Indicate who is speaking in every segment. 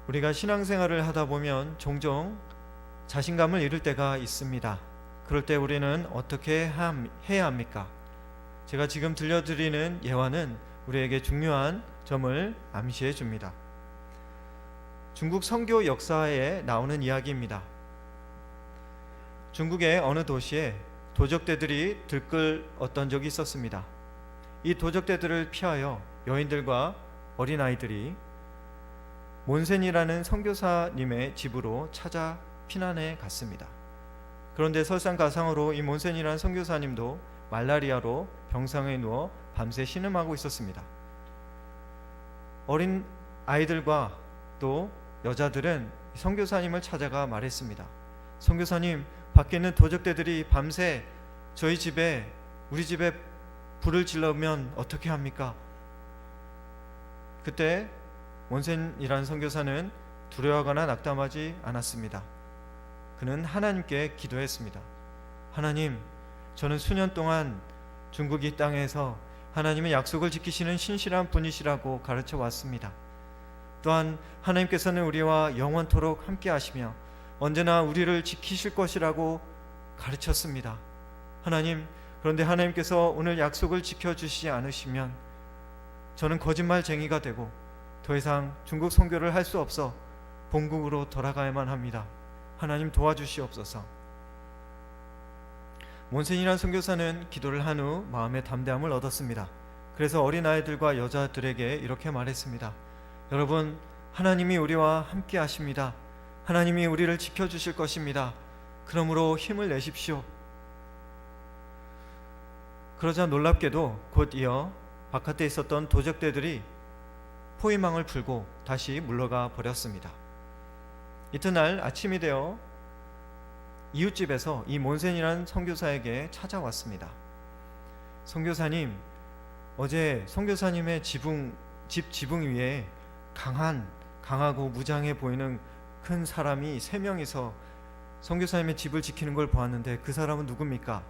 Speaker 1: 우리가 신앙생활을 하다 보면 종종 자신감을 잃을 때가 있습니다. 그럴 때 우리는 어떻게 해야 합니까? 제가 지금 들려드리는 예화는 우리에게 중요한 점을 암시해 줍니다. 중국 선교 역사에 나오는 이야기입니다. 중국의 어느 도시에 도적대들이 들끓었던 적이 있었습니다. 이 도적대들을 피하여 여인들과 어린아이들이 몬센이라는 선교사님의 집으로 찾아 피난해 갔습니다. 그런데 설상가상으로 이 몬센이라는 선교사님도 말라리아로 병상에 누워 밤새 신음하고 있었습니다. 어린 아이들과 또 여자들은 선교사님을 찾아가 말했습니다. 선교사님, 밖에 있는 도적대들이 밤새 우리 집에 불을 질러면 어떻게 합니까? 그때 몬센이라는 선교사는 두려워하거나 낙담하지 않았습니다. 그는 하나님께 기도했습니다. 하나님, 저는 수년 동안 중국 이 땅에서 하나님의 약속을 지키시는 신실한 분이시라고 가르쳐 왔습니다. 또한 하나님께서는 우리와 영원토록 함께 하시며 언제나 우리를 지키실 것이라고 가르쳤습니다. 하나님, 그런데 하나님께서 오늘 약속을 지켜주시지 않으시면 저는 거짓말쟁이가 되고 더 이상 중국 선교를 할 수 없어 본국으로 돌아가야만 합니다. 하나님 도와주시옵소서. 몬센이라는 선교사는 기도를 한 후 마음의 담대함을 얻었습니다. 그래서 어린아이들과 여자들에게 이렇게 말했습니다. 여러분, 하나님이 우리와 함께 하십니다. 하나님이 우리를 지켜주실 것입니다. 그러므로 힘을 내십시오. 그러자 놀랍게도 곧 이어 바깥에 있었던 도적대들이 포위망을 풀고 다시 물러가 버렸습니다. 이튿날 아침이 되어 이웃집에서 이 몬센이라는 선교사에게 찾아왔습니다. 선교사님, 어제 선교사님의 집 지붕 위에 강하고 무장해 보이는 큰 사람이 3명이서 선교사님의 집을 지키는 걸 보았는데 그 사람은 누굽니까?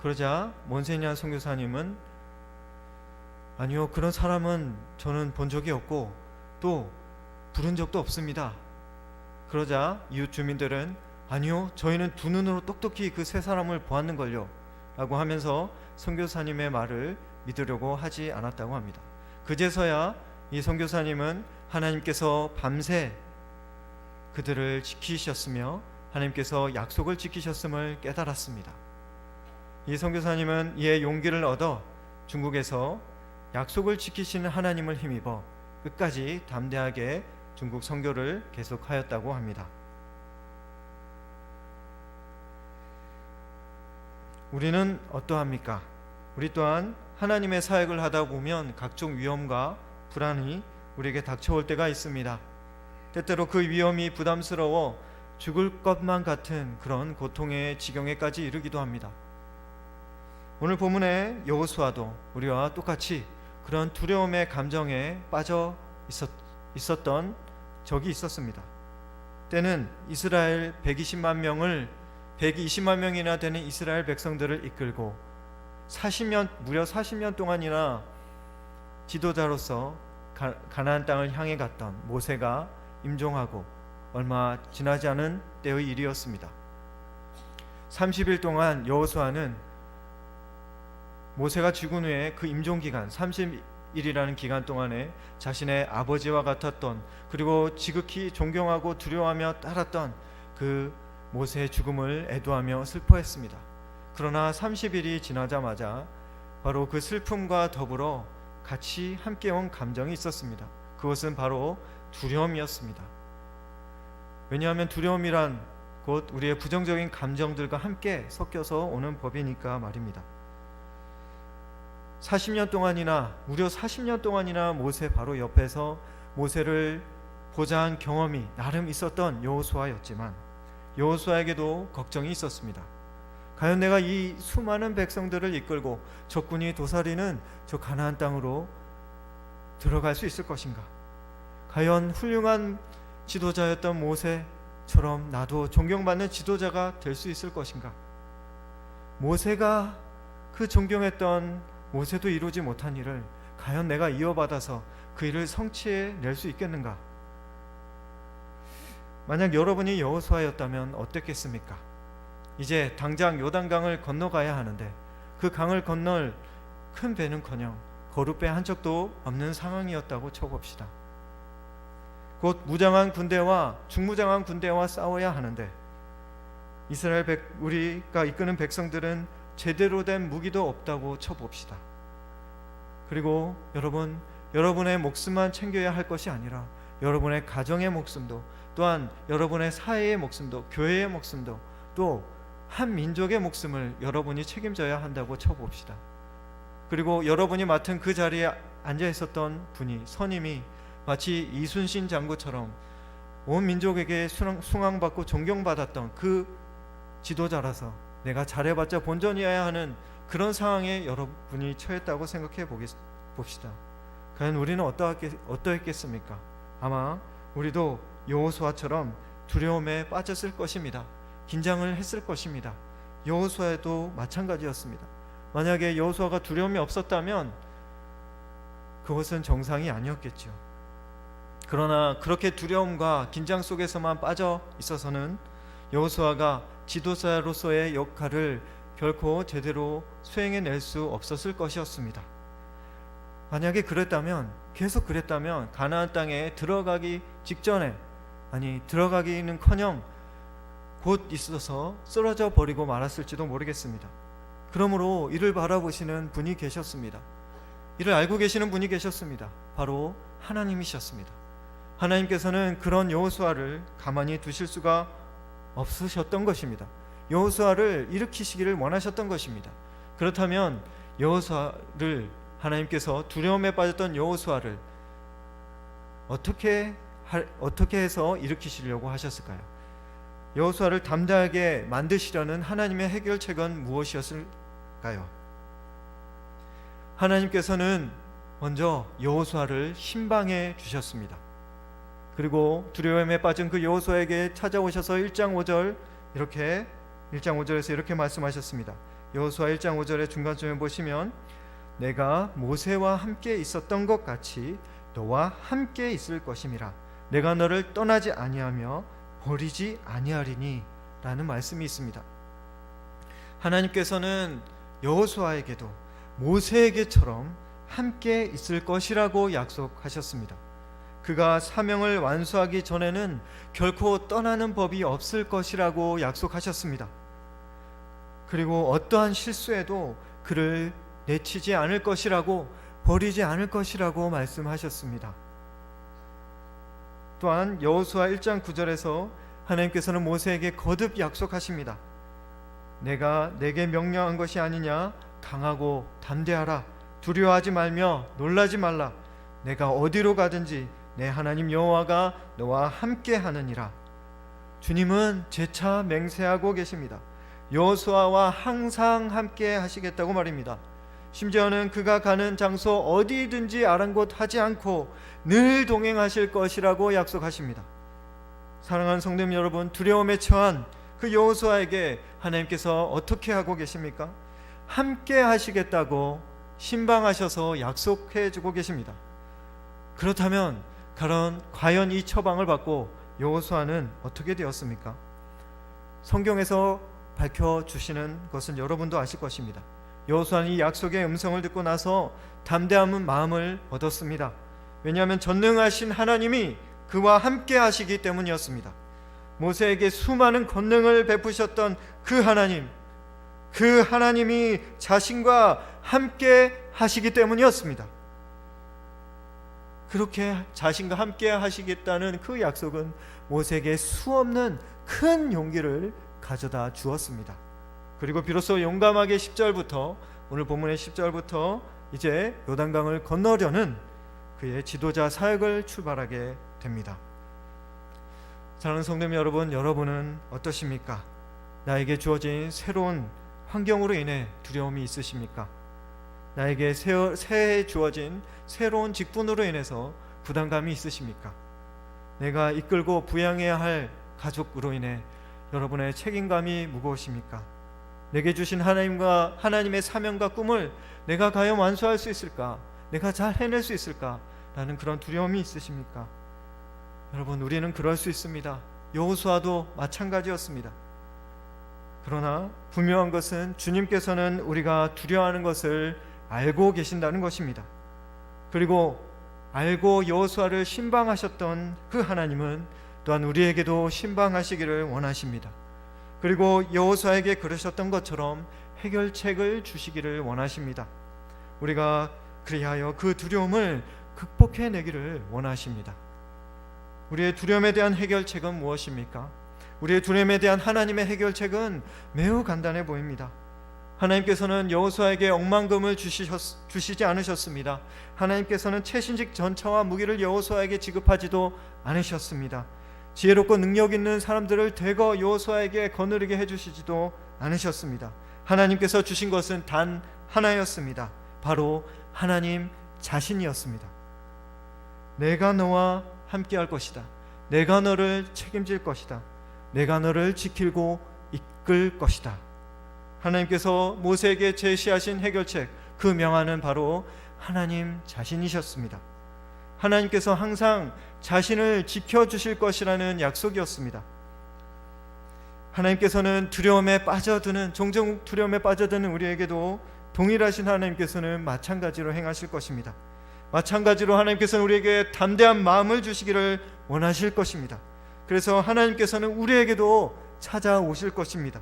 Speaker 1: 그러자 몬센이라는 선교사님은 아니요, 그런 사람은 저는 본 적이 없고 또 부른 적도 없습니다. 그러자 이웃 주민들은 아니요, 저희는 두 눈으로 똑똑히 그 3사람을 보았는걸요 라고 하면서 선교사님의 말을 믿으려고 하지 않았다고 합니다. 그제서야 이 선교사님은 하나님께서 밤새 그들을 지키셨으며 하나님께서 약속을 지키셨음을 깨달았습니다. 이 선교사님은 이에 용기를 얻어 중국에서 약속을 지키시는 하나님을 힘입어 끝까지 담대하게 중국 선교를 계속하였다고 합니다. 우리는 어떠합니까? 우리 또한 하나님의 사역을 하다 보면 각종 위험과 불안이 우리에게 닥쳐올 때가 있습니다. 때때로 그 위험이 부담스러워 죽을 것만 같은 그런 고통의 지경에까지 이르기도 합니다. 오늘 본문의 여호수아도 우리와 똑같이 그런 두려움의 감정에 빠져 있었던 적이 있었습니다. 때는 이스라엘 120만 명이나 되는 이스라엘 백성들을 이끌고 무려 40년 동안이나 지도자로서 가나안 땅을 향해 갔던 모세가 임종하고 얼마 지나지 않은 때의 일이었습니다. 30일 동안 여호수아는 모세가 죽은 후에 그 임종기간 30일이라는 기간 동안에 자신의 아버지와 같았던, 그리고 지극히 존경하고 두려워하며 따랐던 그 모세의 죽음을 애도하며 슬퍼했습니다. 그러나 30일이 지나자마자 바로 그 슬픔과 더불어 같이 함께 온 감정이 있었습니다. 그것은 바로 두려움이었습니다. 왜냐하면 두려움이란 곧 우리의 부정적인 감정들과 함께 섞여서 오는 법이니까 말입니다. 무려 40년 동안이나 모세 바로 옆에서 모세를 보좌한 경험이 나름 있었던 여호수아였지만 여호수아에게도 걱정이 있었습니다. 과연 내가 이 수많은 백성들을 이끌고 적군이 도사리는 저 가나안 땅으로 들어갈 수 있을 것인가? 과연 훌륭한 지도자였던 모세처럼 나도 존경받는 지도자가 될 수 있을 것인가? 모세가 그 존경했던 모세도 이루지 못한 일을 과연 내가 이어받아서 그 일을 성취해낼 수 있겠는가? 만약 여러분이 여호수아였다면 어땠겠습니까? 이제 당장 요단강을 건너가야 하는데 그 강을 건널 큰 배는커녕 거룻배 한 척도 없는 상황이었다고 쳐봅시다. 곧 무장한 군대와 중무장한 군대와 싸워야 하는데 우리가 이끄는 백성들은 제대로 된 무기도 없다고 쳐봅시다. 그리고 여러분의 목숨만 챙겨야 할 것이 아니라 여러분의 가정의 목숨도, 또한 여러분의 사회의 목숨도, 교회의 목숨도, 또 한 민족의 목숨을 여러분이 책임져야 한다고 쳐봅시다. 그리고 여러분이 맡은 그 자리에 앉아 있었던 분이, 선임이 마치 이순신 장군처럼 온 민족에게 숭앙받고 존경받았던 그 지도자라서 내가 잘해봤자 본전이어야 하는 그런 상황에 여러분이 처했다고 생각해 봅시다. 과연 우리는 어떠했겠습니까? 아마 우리도 여호수아처럼 두려움에 빠졌을 것입니다. 긴장을 했을 것입니다. 여호수아도 마찬가지였습니다. 만약에 여호수아가 두려움이 없었다면 그것은 정상이 아니었겠죠. 그러나 그렇게 두려움과 긴장 속에서만 빠져 있어서는 여호수아가 지도자로서의 역할을 결코 제대로 수행해낼 수 없었을 것이었습니다. 만약에 계속 그랬다면 가나안 땅에 들어가기 직전에, 들어가기는커녕 곧 있어서 쓰러져 버리고 말았을지도 모르겠습니다. 그러므로 이를 바라보시는 분이 계셨습니다. 이를 알고 계시는 분이 계셨습니다. 바로 하나님이셨습니다. 하나님께서는 그런 여호수아를 가만히 두실 수가 없으셨던 것입니다. 여호수아를 일으키시기를 원하셨던 것입니다. 그렇다면 하나님께서 두려움에 빠졌던 여호수아를 어떻게 해서 일으키시려고 하셨을까요? 여호수아를 담대하게 만드시려는 하나님의 해결책은 무엇이었을까요? 하나님께서는 먼저 여호수아를 신방해 주셨습니다. 그리고 두려움에 빠진 그 여호수아에게 찾아오셔서 1장 5절에서 이렇게 말씀하셨습니다. 여호수아 1장 5절의 중간쯤에 보시면 내가 모세와 함께 있었던 것 같이 너와 함께 있을 것임이라. 내가 너를 떠나지 아니하며 버리지 아니하리니 라는 말씀이 있습니다. 하나님께서는 여호수아에게도 모세에게처럼 함께 있을 것이라고 약속하셨습니다. 그가 사명을 완수하기 전에는 결코 떠나는 법이 없을 것이라고 약속하셨습니다. 그리고 어떠한 실수에도 그를 내치지 않을 것이라고, 버리지 않을 것이라고 말씀하셨습니다. 또한 여호수아 1장 9절에서 하나님께서는 모세에게 거듭 약속하십니다. 내가 내게 명령한 것이 아니냐? 강하고 담대하라. 두려워하지 말며 놀라지 말라. 내가 어디로 가든지 내 하나님 여호와가 너와 함께 하느니라. 주님은 재차 맹세하고 계십니다. 여호수아와 항상 함께 하시겠다고 말입니다. 심지어는 그가 가는 장소 어디든지 아랑곳하지 않고 늘 동행하실 것이라고 약속하십니다. 사랑하는 성도님 여러분, 두려움에 처한 그 여호수아에게 하나님께서 어떻게 하고 계십니까? 함께 하시겠다고 신방하셔서 약속해 주고 계십니다. 그렇다면 과연 이 처방을 받고 여호수아는 어떻게 되었습니까? 성경에서 밝혀주시는 것은 여러분도 아실 것입니다. 여호수아는 이 약속의 음성을 듣고 나서 담대한 마음을 얻었습니다. 왜냐하면 전능하신 하나님이 그와 함께 하시기 때문이었습니다. 모세에게 수많은 권능을 베푸셨던 그 하나님이 자신과 함께 하시기 때문이었습니다. 그렇게 자신과 함께 하시겠다는 그 약속은 모세에게 수없는 큰 용기를 가져다 주었습니다. 그리고 비로소 용감하게 오늘 본문의 10절부터 이제 요단강을 건너려는 그의 지도자 사역을 출발하게 됩니다. 사랑하는 성도님 여러분, 여러분은 어떠십니까? 나에게 주어진 새로운 환경으로 인해 두려움이 있으십니까? 나에게 새해 주어진 새로운 직분으로 인해서 부담감이 있으십니까? 내가 이끌고 부양해야 할 가족으로 인해 여러분의 책임감이 무거우십니까? 내게 주신 하나님의 사명과 꿈을 내가 과연 완수할 수 있을까? 내가 잘 해낼 수 있을까? 라는 그런 두려움이 있으십니까? 여러분, 우리는 그럴 수 있습니다. 여호수아도 마찬가지였습니다. 그러나 분명한 것은 주님께서는 우리가 두려워하는 것을 알고 계신다는 것입니다. 그리고 알고 여호수아를 신방하셨던 그 하나님은 또한 우리에게도 신방하시기를 원하십니다. 그리고 여호수아에게 그러셨던 것처럼 해결책을 주시기를 원하십니다. 우리가 그리하여 그 두려움을 극복해내기를 원하십니다. 우리의 두려움에 대한 해결책은 무엇입니까? 우리의 두려움에 대한 하나님의 해결책은 매우 간단해 보입니다. 하나님께서는 여호수아에게 억만금을 주시지 않으셨습니다. 하나님께서는 최신식 전차와 무기를 여호수아에게 지급하지도 않으셨습니다. 지혜롭고 능력 있는 사람들을 대거 여호수아에게 거느리게 해주시지도 않으셨습니다. 하나님께서 주신 것은 단 하나였습니다. 바로 하나님 자신이었습니다. 내가 너와 함께할 것이다. 내가 너를 책임질 것이다. 내가 너를 지키고 이끌 것이다. 하나님께서 모세에게 제시하신 해결책, 그 명안은 바로 하나님 자신이셨습니다. 하나님께서 항상 자신을 지켜주실 것이라는 약속이었습니다. 하나님께서는 종종 두려움에 빠져드는 우리에게도 동일하신 하나님께서는 마찬가지로 행하실 것입니다. 마찬가지로 하나님께서는 우리에게 담대한 마음을 주시기를 원하실 것입니다. 그래서 하나님께서는 우리에게도 찾아오실 것입니다.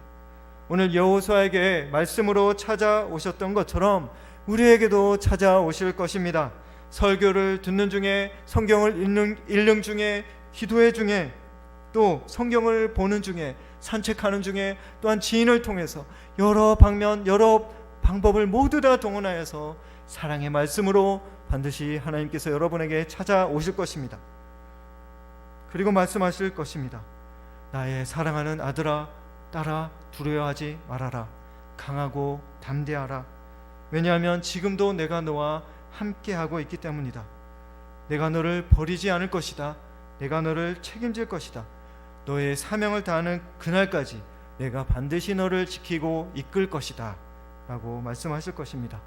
Speaker 1: 오늘 여호수아에게 말씀으로 찾아오셨던 것처럼 우리에게도 찾아오실 것입니다. 설교를 듣는 중에, 성경을 읽는 중에, 기도회 중에, 또 성경을 보는 중에, 산책하는 중에, 또한 지인을 통해서 여러 방면, 여러 방법을 모두 다 동원하여서 사랑의 말씀으로 반드시 하나님께서 여러분에게 찾아오실 것입니다. 그리고 말씀하실 것입니다. 나의 사랑하는 아들아, 딸아, 두려워하지 말아라. 강하고 담대하라. 왜냐하면 지금도 내가 너와 함께하고 있기 때문이다. 내가 너를 버리지 않을 것이다. 내가 너를 책임질 것이다. 너의 사명을 다하는 그날까지 내가 반드시 너를 지키고 이끌 것이다 라고 말씀하실 것입니다.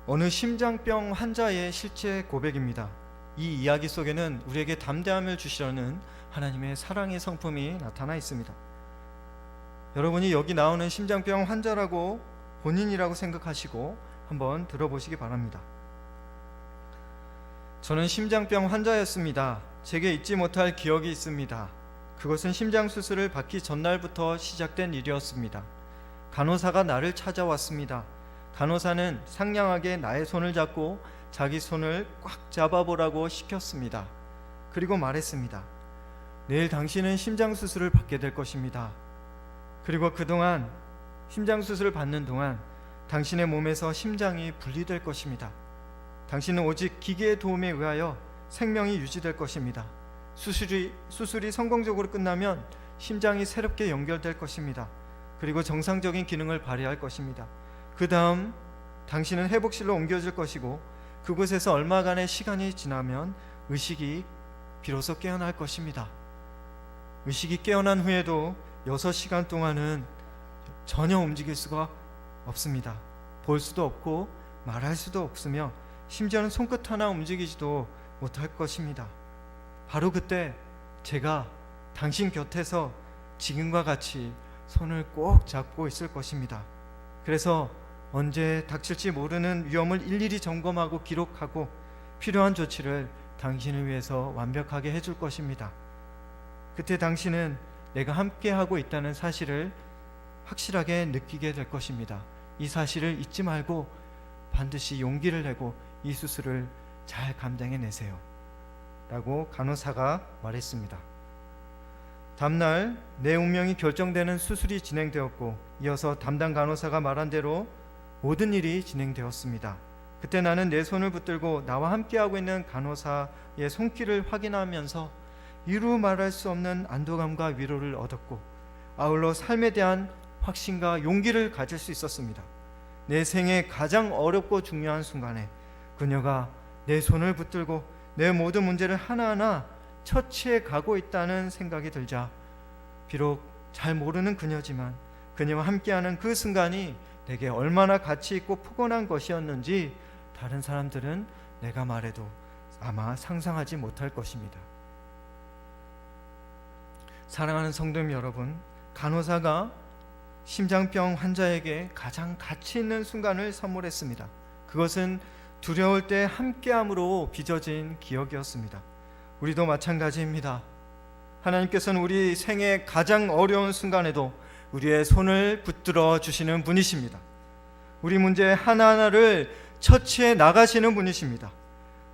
Speaker 1: 어느 심장병 환자의 실제 고백입니다. 이 이야기 속에는 우리에게 담대함을 주시려는 하나님의 사랑의 성품이 나타나 있습니다. 여러분이 여기 나오는 심장병 환자라고 본인이라고 생각하시고 한번 들어보시기 바랍니다. 저는 심장병 환자였습니다. 제게 잊지 못할 기억이 있습니다. 그것은 심장 수술을 받기 전날부터 시작된 일이었습니다. 간호사가 나를 찾아왔습니다. 간호사는 상냥하게 나의 손을 잡고 자기 손을 꽉 잡아보라고 시켰습니다. 그리고 말했습니다. 내일 당신은 심장 수술을 받게 될 것입니다. 그리고 그동안 심장 수술을 받는 동안 당신의 몸에서 심장이 분리될 것입니다. 당신은 오직 기계의 도움에 의하여 생명이 유지될 것입니다. 수술이 성공적으로 끝나면 심장이 새롭게 연결될 것입니다. 그리고 정상적인 기능을 발휘할 것입니다. 그 다음 당신은 회복실로 옮겨질 것이고 그곳에서 얼마간의 시간이 지나면 의식이 비로소 깨어날 것입니다. 의식이 깨어난 후에도 6시간 동안은 전혀 움직일 수가 없습니다. 볼 수도 없고 말할 수도 없으며 심지어는 손끝 하나 움직이지도 못할 것입니다. 바로 그때 제가 당신 곁에서 지금과 같이 손을 꼭 잡고 있을 것입니다. 그래서 언제 닥칠지 모르는 위험을 일일이 점검하고 기록하고 필요한 조치를 당신을 위해서 완벽하게 해줄 것입니다. 그때 당신은 내가 함께하고 있다는 사실을 확실하게 느끼게 될 것입니다. 이 사실을 잊지 말고 반드시 용기를 내고 이 수술을 잘 감당해내세요 라고 간호사가 말했습니다. 다음날 내 운명이 결정되는 수술이 진행되었고 이어서 담당 간호사가 말한 대로 모든 일이 진행되었습니다. 그때 나는 내 손을 붙들고 나와 함께하고 있는 간호사의 손길을 확인하면서 이루 말할 수 없는 안도감과 위로를 얻었고 아울러 삶에 대한 확신과 용기를 가질 수 있었습니다. 내 생애 가장 어렵고 중요한 순간에 그녀가 내 손을 붙들고 내 모든 문제를 하나하나 처치해 가고 있다는 생각이 들자 비록 잘 모르는 그녀지만 그녀와 함께하는 그 순간이 내게 얼마나 가치 있고 푸근한 것이었는지 다른 사람들은 내가 말해도 아마 상상하지 못할 것입니다. 사랑하는 성도님 여러분, 간호사가 심장병 환자에게 가장 가치 있는 순간을 선물했습니다. 그것은 두려울 때 함께함으로 빚어진 기억이었습니다. 우리도 마찬가지입니다. 하나님께서는 우리 생애 가장 어려운 순간에도 우리의 손을 붙들어 주시는 분이십니다. 우리 문제 하나하나를 처치해 나가시는 분이십니다.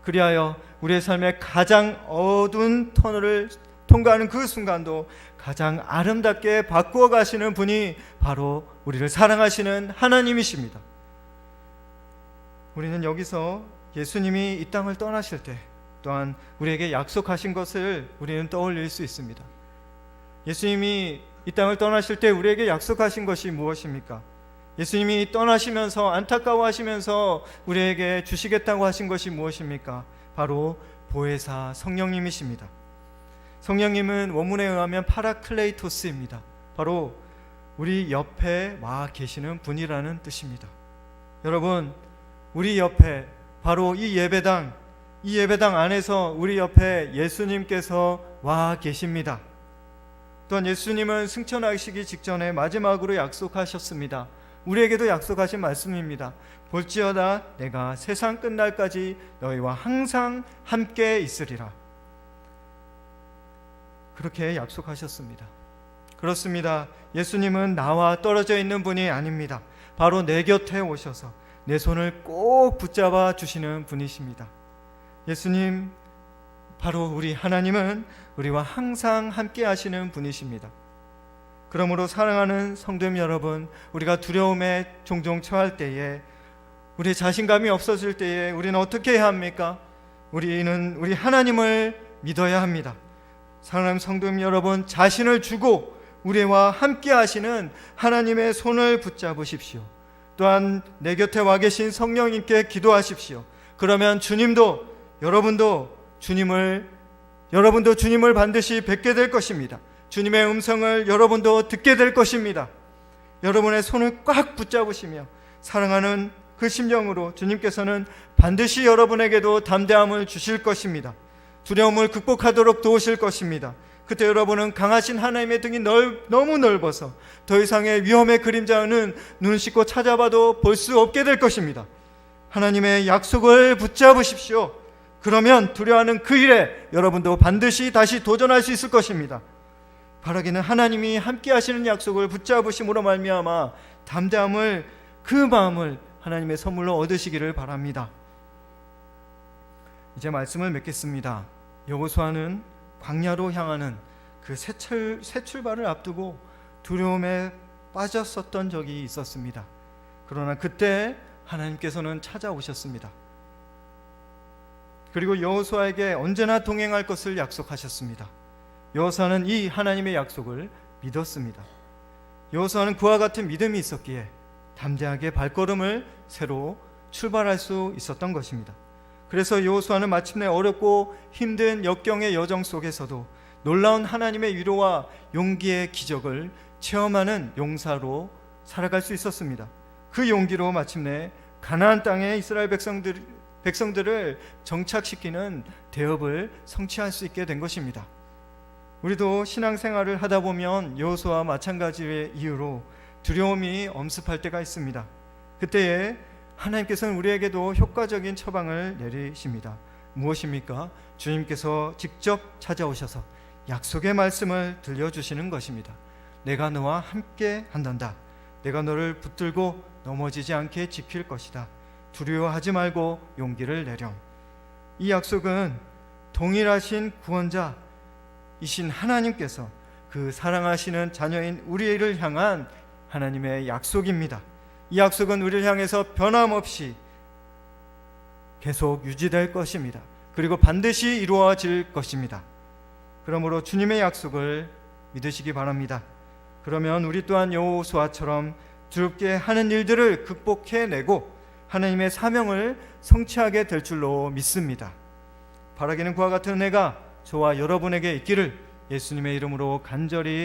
Speaker 1: 그리하여 우리의 삶의 가장 어두운 터널을 통과하는 그 순간도 가장 아름답게 바꾸어 가시는 분이 바로 우리를 사랑하시는 하나님이십니다. 우리는 여기서 예수님이 이 땅을 떠나실 때 또한 우리에게 약속하신 것을 우리는 떠올릴 수 있습니다. 예수님이 이 땅을 떠나실 때 우리에게 약속하신 것이 무엇입니까? 예수님이 떠나시면서 안타까워하시면서 우리에게 주시겠다고 하신 것이 무엇입니까? 바로 보혜사 성령님이십니다. 성령님은 원문에 의하면 파라클레이토스입니다. 바로 우리 옆에 와 계시는 분이라는 뜻입니다. 여러분, 우리 옆에 바로 이 예배당 안에서 우리 옆에 예수님께서 와 계십니다. 또한 예수님은 승천하시기 직전에 마지막으로 약속하셨습니다. 우리에게도 약속하신 말씀입니다. 볼지어다 내가 세상 끝날까지 너희와 항상 함께 있으리라. 그렇게 약속하셨습니다. 그렇습니다. 예수님은 나와 떨어져 있는 분이 아닙니다. 바로 내 곁에 오셔서 내 손을 꼭 붙잡아 주시는 분이십니다. 예수님, 바로 우리 하나님은 우리와 항상 함께 하시는 분이십니다. 그러므로 사랑하는 성도님 여러분, 우리가 두려움에 종종 처할 때에, 우리 자신감이 없어질 때에 우리는 어떻게 해야 합니까? 우리는 우리 하나님을 믿어야 합니다. 사랑하는 성도님 여러분, 자신을 주고 우리와 함께 하시는 하나님의 손을 붙잡으십시오. 또한 내 곁에 와 계신 성령님께 기도하십시오. 그러면 여러분도 주님을 반드시 뵙게 될 것입니다. 주님의 음성을 여러분도 듣게 될 것입니다. 여러분의 손을 꽉 붙잡으시며 사랑하는 그 심령으로 주님께서는 반드시 여러분에게도 담대함을 주실 것입니다. 두려움을 극복하도록 도우실 것입니다. 그때 여러분은 강하신 하나님의 등이 너무 넓어서 더 이상의 위험의 그림자는 눈 씻고 찾아봐도 볼 수 없게 될 것입니다. 하나님의 약속을 붙잡으십시오. 그러면 두려워하는 그 일에 여러분도 반드시 다시 도전할 수 있을 것입니다. 바라기는 하나님이 함께 하시는 약속을 붙잡으심으로 말미암아 담대함을, 그 마음을 하나님의 선물로 얻으시기를 바랍니다. 이제 말씀을 맺겠습니다. 여호수아는 광야로 향하는 그 새 출발을 앞두고 두려움에 빠졌었던 적이 있었습니다. 그러나 그때 하나님께서는 찾아오셨습니다. 그리고 여호수아에게 언제나 동행할 것을 약속하셨습니다. 여호수아는 이 하나님의 약속을 믿었습니다. 여호수아는 그와 같은 믿음이 있었기에 담대하게 발걸음을 새로 출발할 수 있었던 것입니다. 그래서 여호수아는 마침내 어렵고 힘든 역경의 여정 속에서도 놀라운 하나님의 위로와 용기의 기적을 체험하는 용사로 살아갈 수 있었습니다. 그 용기로 마침내 가나안 땅에 이스라엘 백성들을 정착시키는 대업을 성취할 수 있게 된 것입니다. 우리도 신앙생활을 하다 보면 여호수아와 마찬가지의 이유로 두려움이 엄습할 때가 있습니다. 그때에 하나님께서는 우리에게도 효과적인 처방을 내리십니다. 무엇입니까? 주님께서 직접 찾아오셔서 약속의 말씀을 들려주시는 것입니다. 내가 너와 함께 한단다. 내가 너를 붙들고 넘어지지 않게 지킬 것이다. 두려워하지 말고 용기를 내렴. 이 약속은 동일하신 구원자이신 하나님께서 그 사랑하시는 자녀인 우리를 향한 하나님의 약속입니다. 이 약속은 우리를 향해서 변함없이 계속 유지될 것입니다. 그리고 반드시 이루어질 것입니다. 그러므로 주님의 약속을 믿으시기 바랍니다. 그러면 우리 또한 여호수아처럼 두렵게 하는 일들을 극복해내고 하나님의 사명을 성취하게 될 줄로 믿습니다. 바라기는 그와 같은 은혜가 저와 여러분에게 있기를 예수님의 이름으로 간절히